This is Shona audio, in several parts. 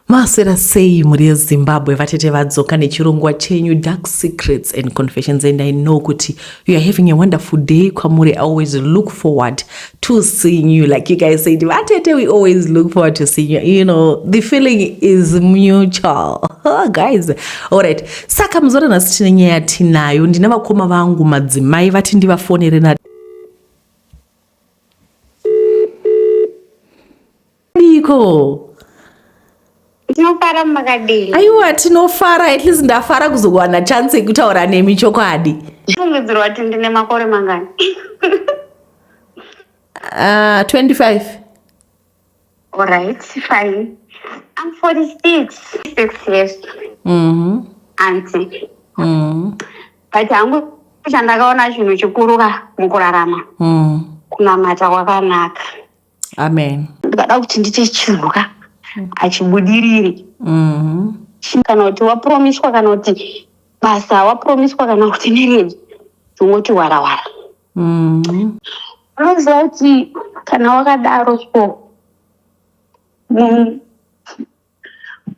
Masera sei muri Zimbabwe vatete vadzoka nechirongwa chenyu Dark Secrets and Confessions, and I know kuti you are having a wonderful day. Kwamuri, I always look forward to seeing you. Like you guys said, vatete, we always look forward to seeing you. You know, the feeling is mutual. Guys, alright. Saka mzora nasichine nyaya tinayo ndina vakoma vangu madzimai vati ndivafonere na Niko. Tinofara makadini. Aiwa tinofara, at least ndafara kuzowana chance yekutaura nemi chokwadi. Mungudziro wati ndine makore mangani? 25. Alright, fine. I'm 46. 6 years. Auntie. But hangu chandakaona chinhu chikuru mukurarama. Kunamata kwakanaka. Amen. Ndikada kuti ndite chinhu achibudiriri. Kana kuti wapromiswa, kana kuti basa wapromiswa, kana kuti nereji tingoti warawara. Unoziva kuti kana wakadaro so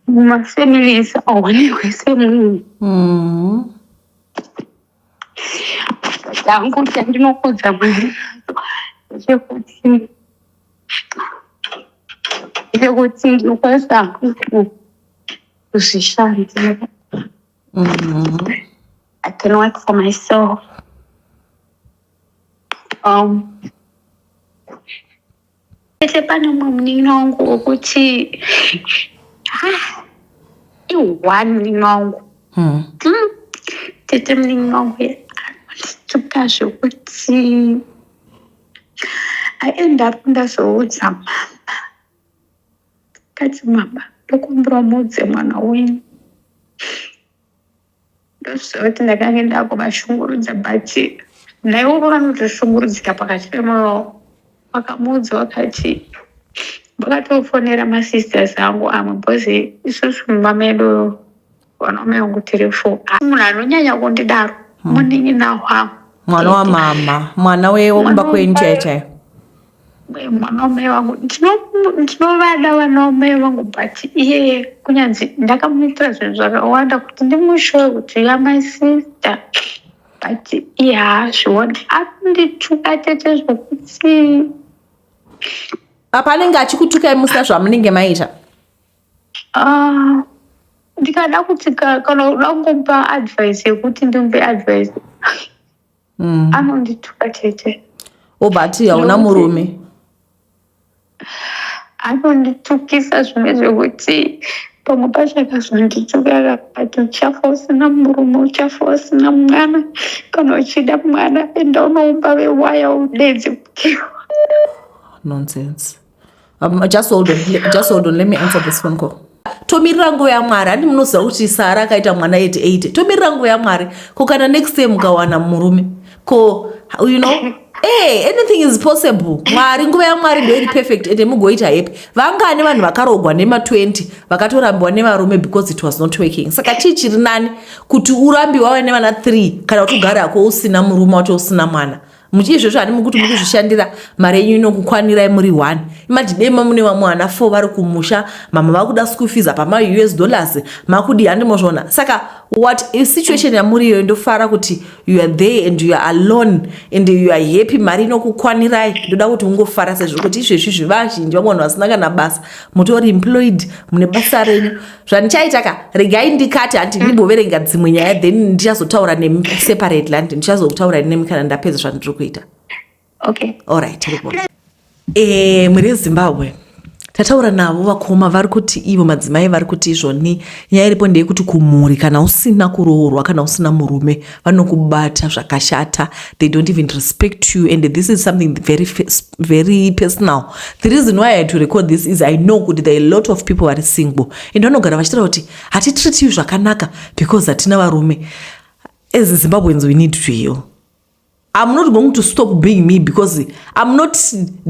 mumafamilies aonekwe semunhu. Dangu chandinokudza Mwari ndechekuti ndinokwanisa kuzvishandira. I can work for myself. Pese pane mumwe munin'ina wangu wokuti i-one munin'ina wangu. Tete munin'ina wangu anondituka zvokuti I end up ndazoudza mama. Kati mama, ndokumbira mudze mwana wenyu. Ndoziva kuti ndakange ndakumashungurudza, but naiwo vakanotosunguridzika pakati pemwoyo. Vakamudza vakati vakatofonera masisters angu amwe bhozi isusu mumba medu vanome vangu tiri 4. Munhu anonyanya kundidaro munin'ina wangu. Mwana wa mama, mwana wekumba kwenyu chaichayo. Mwanaume wangu ndinovada vanaume vangu, but iye kunyanzi ndakamuitira zvinhu zvakawanda kuti ndimushowe kuti you are my sister, but iye haazvioni. Akundituka tete zvokuti Panenge achikutukai musina zvamunenge maita? Ndikada kuti kana uda kungomupa advice yekuti ndimupe advice, anondituka tete. But hauna murume? Anonditukisa zvimwe zvekuti pamwe pacho akazondituka akati uchafa usina murume, uchafa usina mwana, kana uchida mwana enda unoumba vewaya udedze kukewa. Nonsense. Just hold on. Let me answer this phone call. Tomirira nguva yaMwari. Handi munoziva kuti Sara akaita mwana 88. Tomirira nguva yaMwari. Ko kana next time mukawana murume. Ko, you know, anything is possible. Mwari, nguva yaMwari ndio iri perfect ende mugoita happy. Vangane vanhu vakarogwa nema 20 vakatorambwa nevarume because it was not working. Saka chiri nani kuti urambi wawe nevana 3 kana kuti ugare ako usina murume wacho usina mwana. Muchizvozvo hani mukuti muri kuzvishandira mari yenyu inokukwanirai muri 1. Imajidema mune vamwana 4 vari kumusha, mama vakuda school fees apa ma US dollars makudi handimozvona. Saka what is situation yamuri iyo ndofara kuti you are there and you are alone and you are happy, mari inokukwanirai. Ndoda kuti ungofara sezvo kuti izvezvi zvivazhinji vamwana vasina kana basa mutori employed mune basa renyu. Zvanichaitaka regai ndikati handi ndimboverenga dzimwe nyaya then ndichazotaura nemi separately, handi ndichazotaura nemi kana ndapedza zvandiri kuita. Okay. Alright. Muri Zimbabwe tataura navo vakoma vari kuti ivo madzimai vari kuti izvoni nyaya iripo ndeyekuti kumhuri kana usina kuroorwa kana usina murume vanokubata zvakashata. They don't even respect you, and this is something very personal. The reason why I had to record this is I know that there are a lot of people are single and vanogara vachitaura kuti hatitreat you zvakanaka because hatina varume. As Zimbabweans we need to heal. I'm not going to stop being me because I'm not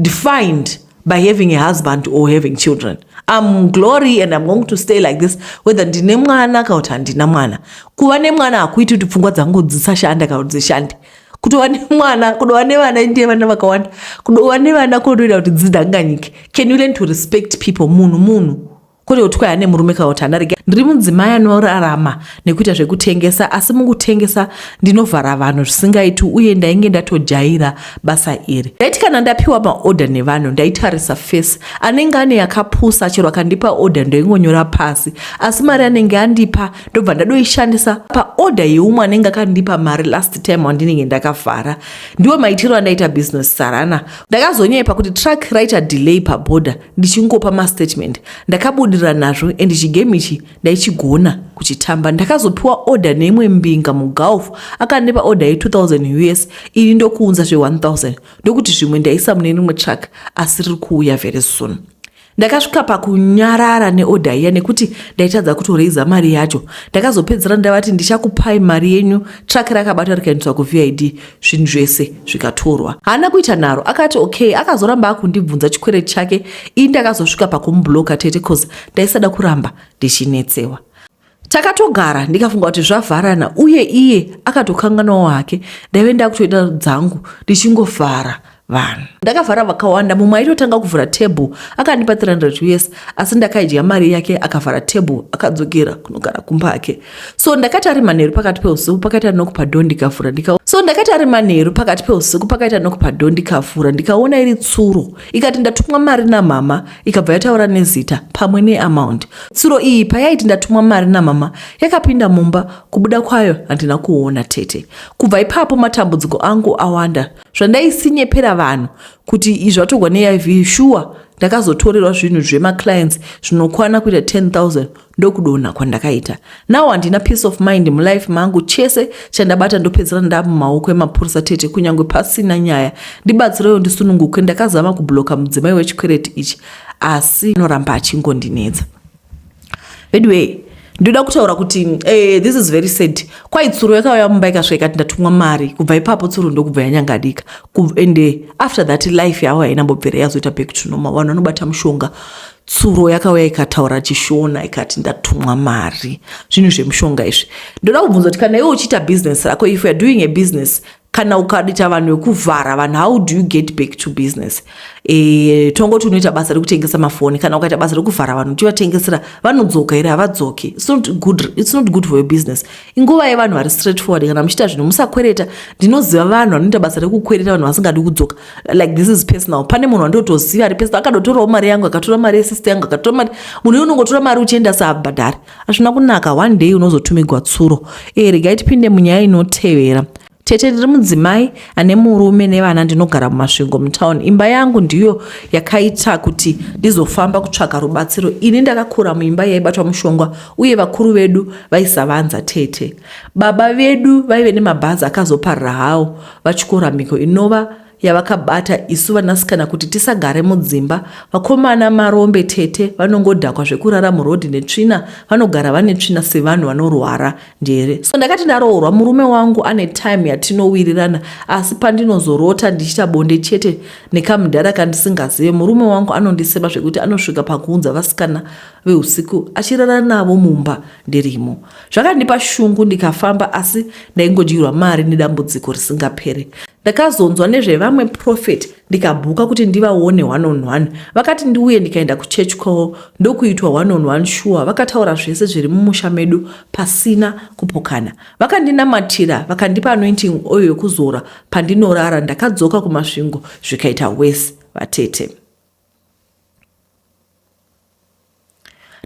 defined by having a husband or having children. I'm glory and I'm going to stay like this whether ndine mwana kana kuti handina mwana. Kuva nemwana hakuiti kuti pfungwa dzangu dzisashanda kana kuti dzishande. Kutova nemwana, kudova nevana ndiye vana vakawanda. Kudova nevana kunoita kuti dzidhanganyike. Can you learn to respect people? Munhu kwete kuti kwai ane murume kana kuti ana rege. Ndiri mudzimai anorarama nekuita zvekutengesa, asi mukutengesa ndinovhara vanhu zvisingaiti uye ndainge ndatojaira basa iri. Ndaiti kana ndapiwa maorder nevanhu ndaitarisa face anenge ane yakapusa, chero akandipa order ndoingonyora pasi, asi mari anenge andipa ndobva ndadoishandisa paorder yeumwe anenge akandipa mari last time wandinenge ndakavhara. Ndiwo maitiro andaita business Sarana. Ndakazonyepa kuti truck writer delay paborder ndichingopa mastatement ndakabudira nazvo and chigame ichi ndaichigona kuchitamba. Ndakazopiwa order neimwe mbinga muGulf akandipa order ye$2000 US, ini ndokuunza zve$1000 ndokuti zvimwe ndaisa mune rimwe truck asi riri kuuya very soon. Ndakasvika pakunyarara neorder iya nekuti ndaitadza kutoreiza mari yacho. Ndakazopedzera ndavati ndichakupai mari yenyu, truck rakabatwa rikaendeswa kuVID, zvinhu zvese zvikatorwa. Haana kuita naro, akati okay, akazoramba akundibvunza chikwere chake. Ini ndakazosvika pakumubloka tete cause ndaisada kuramba ndichinetsewa. Takatogara ndikafunga kuti zvavharana uye iye akatokanganwawo hake. Ndaive ndakutoita dzangu ndichingovhara vanhu. Ndakavhara vakawanda. Mumwe aitotanga kuvhura table akandipa $300 US, asi ndakaidya mari yake akavhara table akadzokera kunogara kumba yake. So ndakati ari manheru pakati peusiku pakaita knock padoo ndikavhura ndikaona iri tsuro. Ikati ndatumwa mari namama, ikabva yataura nezita pamwe neamount. Tsuro iyi payaiti ndatumwa mari namama yakapinda mumba, kubuda kwayo handina kuona tete. Kubva ipapo matambudziko angu awanda. Zvandaisinye vanhu kuti izvatogwa neIV sure ndakazotorerwa zvinhu zvemaclients zvinokwana kuita 10,000 ndokudonha kwandakaita. Now handina peace of mind mulife mangu. Chese chandabata ndopedzera ndamumaoko emapurisa tete kunyange pasina nyaya. Ndibatsirewo ndisununguke. Ndakazama kubloka mudzimai wechikwereti ichi asi anoramba achingondinetsa. Anyway, ndoda kutaura kuti this is very sad. Kwai tsuro yakauya mumba ikasvika ikati ndatumwa mari. Kubva ipapo tsuro ndokubva yanyangadika. And after that life yawo hainambobvera yazoita back to normal. Vanhu vanobata mushonga. Tsuro yakauya ikataura chishona ikati ndatumwa mari. Zvinhu zvemushonga izvi. Ndoda kubvunza kuti kana iwe uchiita business rako, if you are doing a business, kana ukadita vanhu vekuvhara vanhu, how do you get back to business? Tongoti unoita basa rekutengesa mafoni, kana ukaita basa rekuvhara vanhu uchivatengesera vanodzoka here havadzoki. It's not good for your business. Inguva yevanhu vari straightforward. Kana muchiita zvinhu musakwereta. Ndinoziva vanhu vanoita basa rekukwereta vanhu vasingadi kudzoka. Like this is personal. Pane munhu wandotoziva ari personal akadotorawo mari yangu, akatora mari yesister yangu, akatora mari. Munhu unongotora mari uchienda saabhadhari. Hazvina kunaka. One day unozotumigwa tsuro. Regai tipinde munyaya inotevera. Tete ndiri mudzimai ane murume nevana, ndinogara mumasvingo mutown. Imba yangu ndiyo yakaita kuti ndizofamba kutsvaka rubatsiro. Ini ndakakura muimba yaibatwa mushonga uye vakuru vedu vaisavanza tete. Baba vedu vaive nemabhazi akazoparira hawo vachikoramiko inova yavakabata isu vanasikana kuti tisagare mudzimba. Vakomana marombe tete vanongodhakwa zvekurara murodhi netsvina, vanogara vane tsvina sevanhu vanorwara njere. So ndakati ndaroorwa murume wangu ane time yatinowirirana, asi pandinozorota ndichita bonde chete nekamudhara kandisingazive, murume wangu anondisema zvekuti anosvika pakuunza vasikana veusiku achirara navo mumba ndirimo. Zvakandipa shungu ndikafamba, asi ndaingodyirwa mari nedambudziko risingapere. Ndakazonzwa nezvevamwe prophet ndikabhuka kuti ndivaone 1-on-1. Vakati ndiuye ndikaenda kuchechi kwavo ndokuitwa 1-on-1 sure. Vakataura zvese zviri mumusha medu pasina kupokana. Vakandinamatira vakandipa anointing oil yokuzora pandinorara. Ndakadzoka kumasvingo zvikaita worse vatete.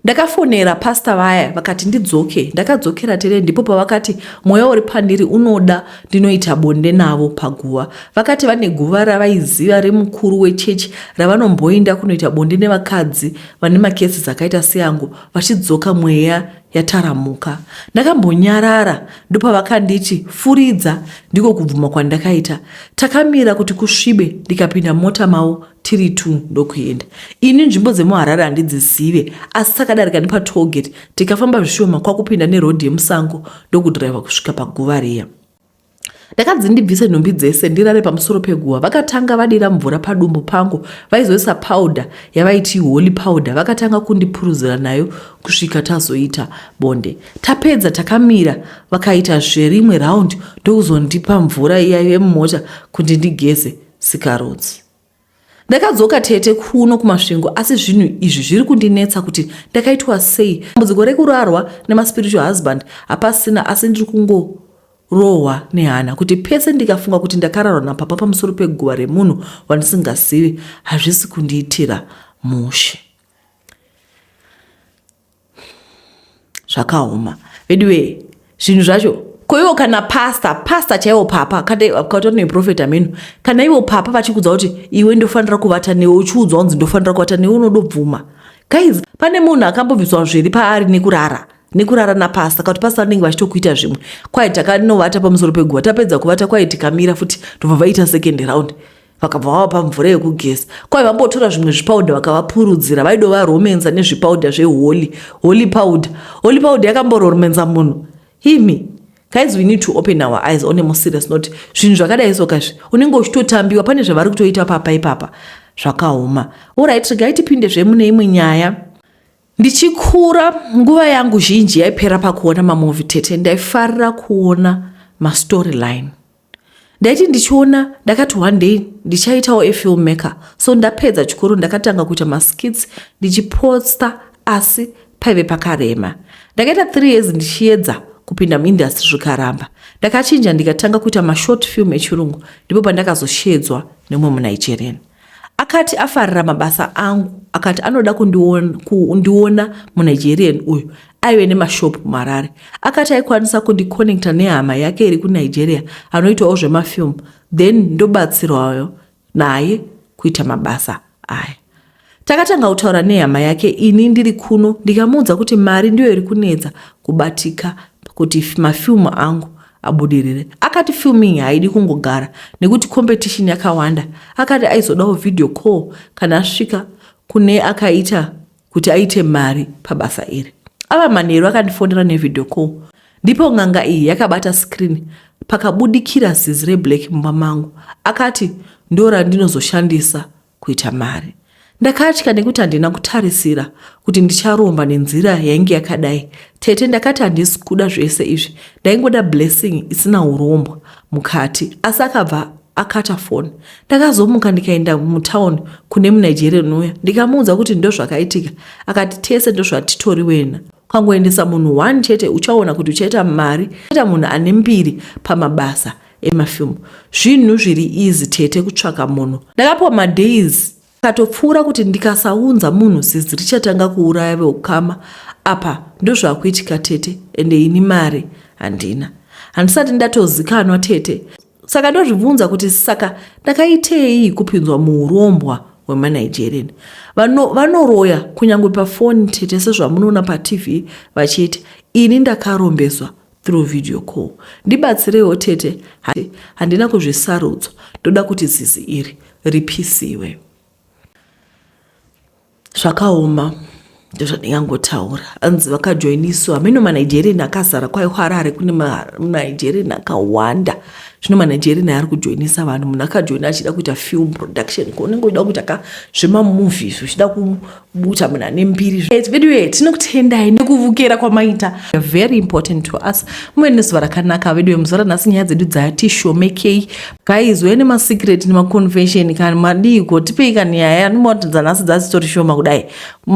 Ndakafonera pastor vaya vakati ndidzoke. Ndakadzokera tete, ndipo pavakati mweya uri pandiri unoda ndinoita bonde navo paguva. Vakati vane guva ravaiziva remukuru wechechi ravanomboenda kunoita bonde nevakadzi vane makesi dzakaita seyangu, vachidzoka mweya yataramuka. Ndakambonyarara, ndopavakanditi furidza, ndiko kubvuma kwandakaita. Takamira kuti kusvibe, ndikapinda mota mavo tiri 2 ndokuenda. Ini nzvimbo dzemuHarare handidzizive, asi takadarika nepatollgate tikafamba zvishoma kwakupinda nerodhi yemusango ndokudhiraivha kusvika paguva riya. Ndakadzi ndibvise nhumbi dzese ndirare pamusoro peguva. Vakatanga vadira mvura padumbu pangu, vaizoisa powder yavaiti holy powder. Vakatanga kundipuruzira nayo kusvika tazoita bonde. Tapedza takamira, vakaita zverimwe round ndokuzondipa mvura iya yemumota kuti ndigeze sikarodzi. Ndakadzoka tete kuno kumasvingo, asi zvinhu izvi zviri kundinetsa kuti ndakaitwa sei. Dambudziko rekurarwa nemaspiritual husband hapasina, asi ndiri kungorohwa nehana kuti pese ndikafunga kuti ndakararwa napapa pamusoro peguva remunhu wandisingazivi, hazvisi kundiitira mushe. Zvakaoma. Anyway, zvinhu zvacho koiwo kana pasta chaiwo papa akatora neprofita menu, kana iwo papa vachikudza kuti iwe ndofanira kuvata newe, uchiudzwa kunzi ndofanira kuvata newe, unodobvuma. Guys, pane munhu akambobviswa zviri paari nekurara napasta, kuti pasta vanenge vachitokuita zvimwe. Kwai takanovata pamusoro peguva, tapedza kuvata kwai tikamira futi tobva vaita second round, vakabva vava pamvura yekugeza. Kwai vambotora zvimwe zvipauda vakavapurudzira, vaidova nezvipauda holy powder yakamboromenza munhu. Himi, guys, we need to open our eyes on a more serious note. Zvinhu zvakadai sokazvi unenge uchitotambiwa, pane zvavari kutoita papa ipapa zvakaoma. Alright, regai tipinde zvemune imwe nyaya. Ndichikura nguva yangu zhinji yaipera pakuona mamovie tete, ndaifarira kuona mastoryline. Ndaiti ndichiona, ndakati one day ndichaitawo a filmmaker. So ndapedza chikoro ndakatanga kuita maskits ndichiposta, asi paive pakarema. Ndakaita 3 years ndichiedza kupinda muindustry zvikaramba. Ndakachinja ndikatanga kuita mashort film echirungu, ndipo pandakazoshedzwa nemwe muNigerian. Akati afarira mabasa angu, akati anoda kundiona muNigerian uyu aive nemashopu muHarare. Akati aikwanisa kundikonekta nehama yake iri kuNigeria anoitawo zvemafilm, then ndobatsirwayo naye kuita mabasa aya. Takatanga kutaura nehama yake ini ndiri kuno, ndikamuudza kuti mari ndiyo iri kunetsa kubatika kuti mafilmu angu abudirire. Akati filming haidi kungogara nekuti competition yakawanda. Akati aizodawo video call kana asvika kune akaita kuti aite mari pabasa iri. Ava manheru akandifonera nevideo call, ndipo ng'anga iyi yakabata screen pakabudikira zizi reblack mumba mangu. Akati ndora ndinozoshandisa kuita mari. Ndakatya nekuti handina kutarisira kuti ndicharomba nenzira yainge yakadai. Tete ndakati handisi kuda zvese izvi, ndaingoda blessing isina urombwa mukati. Asi akabva akata phone. Ndakazomuka ndikaenda mutown kune muNigerian uya, ndikamuudza kuti ndo zvakaitika. Akati tese ndo zvatitori wena. Ukangoendesa munhu 1 chete uchaona kuti uchaita mari. Uchaita munhu ane mbiri pamabasa emafilmu. Zvinhu zviri easy tete kutsvaka munhu. Ndakapiwa madays katopfuura kuti ndikasaunza munhu zizi richatanga kuuraya veukama. Apa ndo zvakuitika tete, ende ini mari handina. Handisati ndatozikanwa tete. Saka ndozvibvunza kuti saka ndakaitei kupinzwa muurombwa hwemaNigerian. Vanoroya kunyangwe pafoni tete sezvamunoona paTV vachiti ini ndakarombeswa through video call. Ndibatsirewo tete, handina kuzvisarudzwa. Ndoda kuti zizi iri ripisiwe. Zvakaoma ndozvandingangotaura. Anzi vakajoiniswa mino maNigerian akazara kwai Harare kune maNigerian akawanda. Zvino maNigerian ari kujoinisa vanhu, munhu akajoina achida kuita film production, unenge uchida kuita zvemamovies, uchida kubuta munhu ane mbiri. Video tinokutendai nekuvukira kwamaita, very important to us. Muve nezuva rakanaka. Video muzora nhasi nyaya dzedu dzati shomekei. Guys, uye nemasecret nemaconvention kana madiko tipei kana nyaya nomatodza nhasi dzasitori shoma kudai.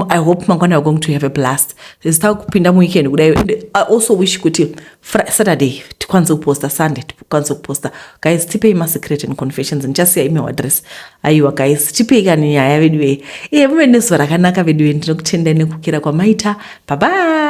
I hope mangwana are going to have a blast. Sita kupinda muweekend kudai. I also wish kuti Saturday tikwanze kuposta, Sunday tikwanze kuposta. Guys, tipei masecret and confessions and just your email address. Aiwa guys, tipei kana nyaya video. Muve nezuva rakanaka video. Ndinokutendai nekukira kwamaita. Bye bye.